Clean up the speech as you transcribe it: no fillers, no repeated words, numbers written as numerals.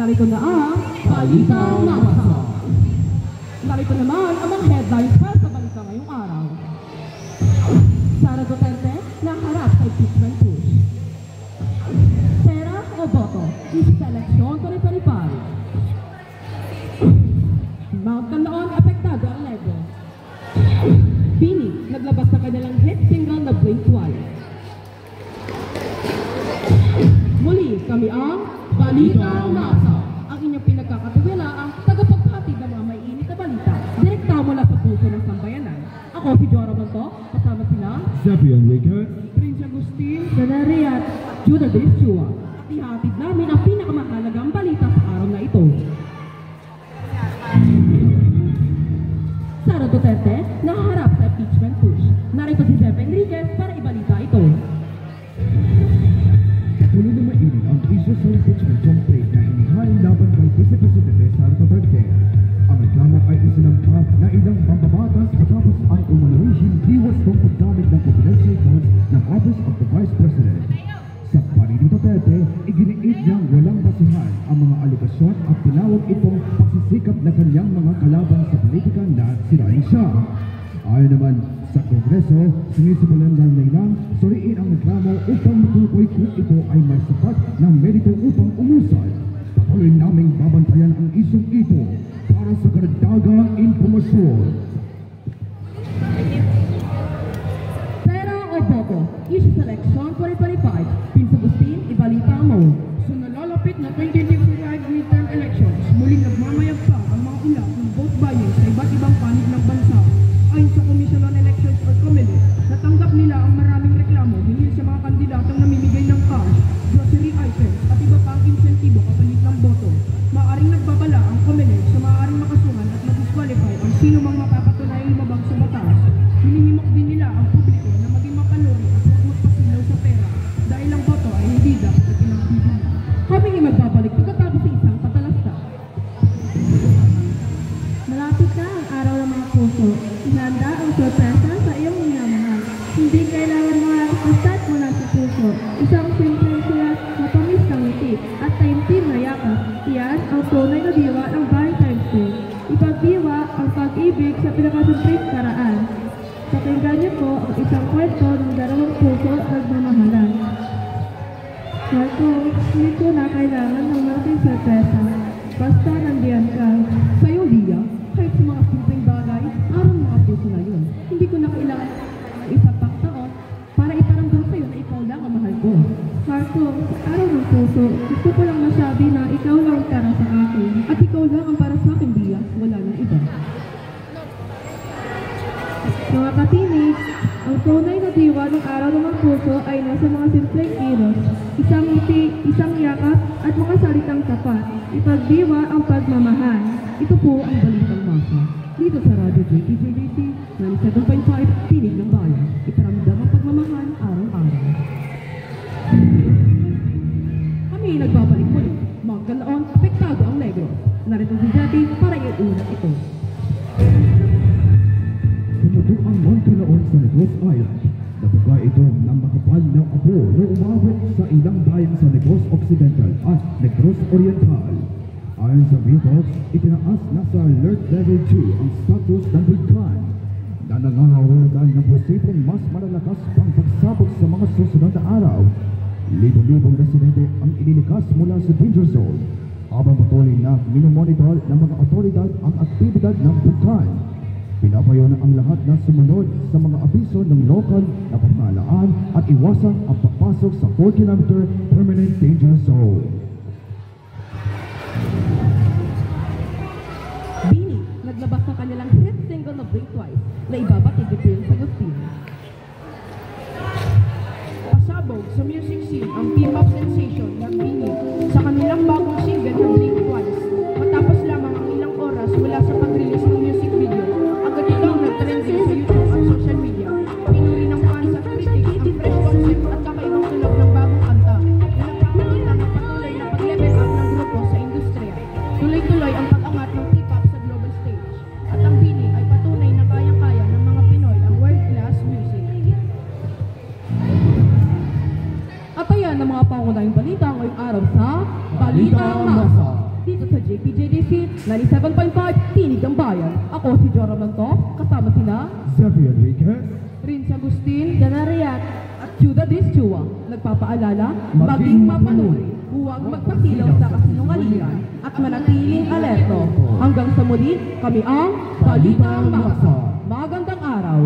narito na ang Balita Masa. Narito naman ang mga headlines para sa balita ngayong araw. Sara Duterte naharap sa impeachment push. Pera o boto, issue sa eleksyon 2025. Mount Canlaon apektado ang Lego. Bini naglabas sa kanilang hit single na Blink Twice. Muli kami ang Balita Masa, ang inyong pinagkakatiwalaang tagapaghatid ng mga maiinit na balita, direkta mula sa puso ng sambayanan. Ako si Jora Monto, kasama sila Zapian Waker, Prince Agustin, Ganariat, Judah Bishua. At ihatid namin ang pinakamahalagang balita sa araw na ito. Sara Duterte nahaharap sa impeachment push. Narito si Jeff Enriquez para ibalita ito. tuloy na mainit ang isyu sa impeachment complaint na inihain laban kay Vice Presidente Sara Duterte. Ang reklamo ay isinampa na ilang pambabatas matapos ang umano'y hindi wastong paggamit ng confidential funds ng Office of the Vice President. Sa panig ni Duterte, iginiit niyang walang basihan ang mga aligasyon at tinawag itong pagsisikap na kanyang mga kalaban sa politika na sirain siya. Ayon naman sa Kongreso, sinisimulan lang nilang suriin ang reklamo upang matukoy kung ito ay may sapat na merito upang umusad. Patuloy naming babantayan ang isyong ito para sa karagdagang impormasyon. Pera o boto, issue sa eleksyon 2025. Prince Agustin, ibalita mo. Sa nalalapit na 2025 midterm elections, muling nagmamayagpag ang mga ulat ng vote buying sa iba't ibang panig ng bansa. Ayon sa Commission on Elections or COMELEC, natanggap nila ang maraming reklamo hinggil sa mga kandidatong namimigay ng cash, grocery items at iba pang insentibo kapalit ng boto. Maaaring nagbabala ang COMELEC sa maaaring makasuhan at ma-disqualify ang sino mang mapapatunayang lumabag sa batas. Hinihimok din nila ang publiko na maging mapanuri at huwag magpasilaw sa pera dahil ang boto ay hindi dapat na pinagbibili. Kami ay magbabalik pagkatapos sa isang patalasta. Malapit na ang araw ng mga puso. Ihanda ang sorpresa sa iyong minamahal. Hindi kailangan mga kastat mula sa puso. Isang simpleng sulat, matamis na ngiti, at taimtim na yakap. Iyan ang tunay na diwa ng Valentine's Day. Ipagdiwa ang pag-ibig sa pinakasimpleng karaan. Pakinggan niyo po ang isang kwento ng dalawang puso at nagmamahalan. Marco, hindi ko na kailangan ng malaking sorpresa. Basta nandiyan ka. Sa'yo, Lia, kahit sa mga simpleng bagay, araw ng mga puso na yun. Hindi ko na kailangan ng isa pang taon para iparamdam sa'yo na ikaw lang ang mahal ko. Marco, sa araw ng puso, gusto ko lang masabi na ikaw lang para sa akin. At ikaw lang ang para sa akin, Lia. Wala nang iba. Mga katinig, ang tunay na diwa ng araw ng mga puso ay nasa mga simpleng kilos. Isang ngiti, isang yakap, at mga salitang tapat. Ipagdiwa ang pagmamahal. Ito po ang Balitang Masa. Dito sa Radyo JTJDC, 97.5, Tinig ng Bayan. Iparamdam ang pagmamahal araw-araw. Kami ay nagbabalik muli. Mount Canlaon, apektado ang Negros. Narito si Jackie para iulat ito. Tumutok ang Mount Canlaon sa Negros Island. Nabuga ito ng makapal na apo na umabot sa ilang bayan sa Negros Occidental at Negros Oriental. Ayon sa reports, itinaas na sa Alert Level 2 ang status ng bulkan na nangangawagan ng posibleng mas malalakas pang pagsabog sa mga susunod na araw. Libo-libong residente ang inilikas mula sa danger zone habang patuloy na minomonitor ng mga otoridad ang aktibidad ng bulkan. Pinapayo na ang lahat na sumunod sa mga abiso ng lokal na pamahalaan at iwasan ang papasok sa 4-kilometer permanent danger zone. Bini, naglabas ng kanilang hit single na Blink Twice na ibabatid ni Prince Agustin. Pasabog sa music scene ang P-pop sensation ng Bini sa kanilang bagong single na Blink Twice. Matapos lamang ang ilang oras mula sa pag-release ng music video, agad itong nag-trending sa YouTube at social media. Pinuri ng fans at critics ang fresh concept at kakaibang tunog ng bagong kanta na nagpapakita ng patuloy na pag-level up ng grupo sa industriya. Tuloy-tuloy ang pag-angat ng P-pop sa global stage at ang Bini ay patunay na kayang-kaya ng mga Pinoy ang world-class music. At ayan ang mga pangunahing balita ngayong araw sa Balitang Masa. PJDC 97.5 Tinig ang Bayan. Ako si Jora Manto, kasama sina Xavier Enriquez, Prince Agustin, Janariat, at Chuda Dischua. Nagpapaalala, maging mapanuri, huwag magpasilaw sa kasinungalingan at manatiling alerto. Hanggang sa muli, kami ang Balitang Maksa. Magandang araw.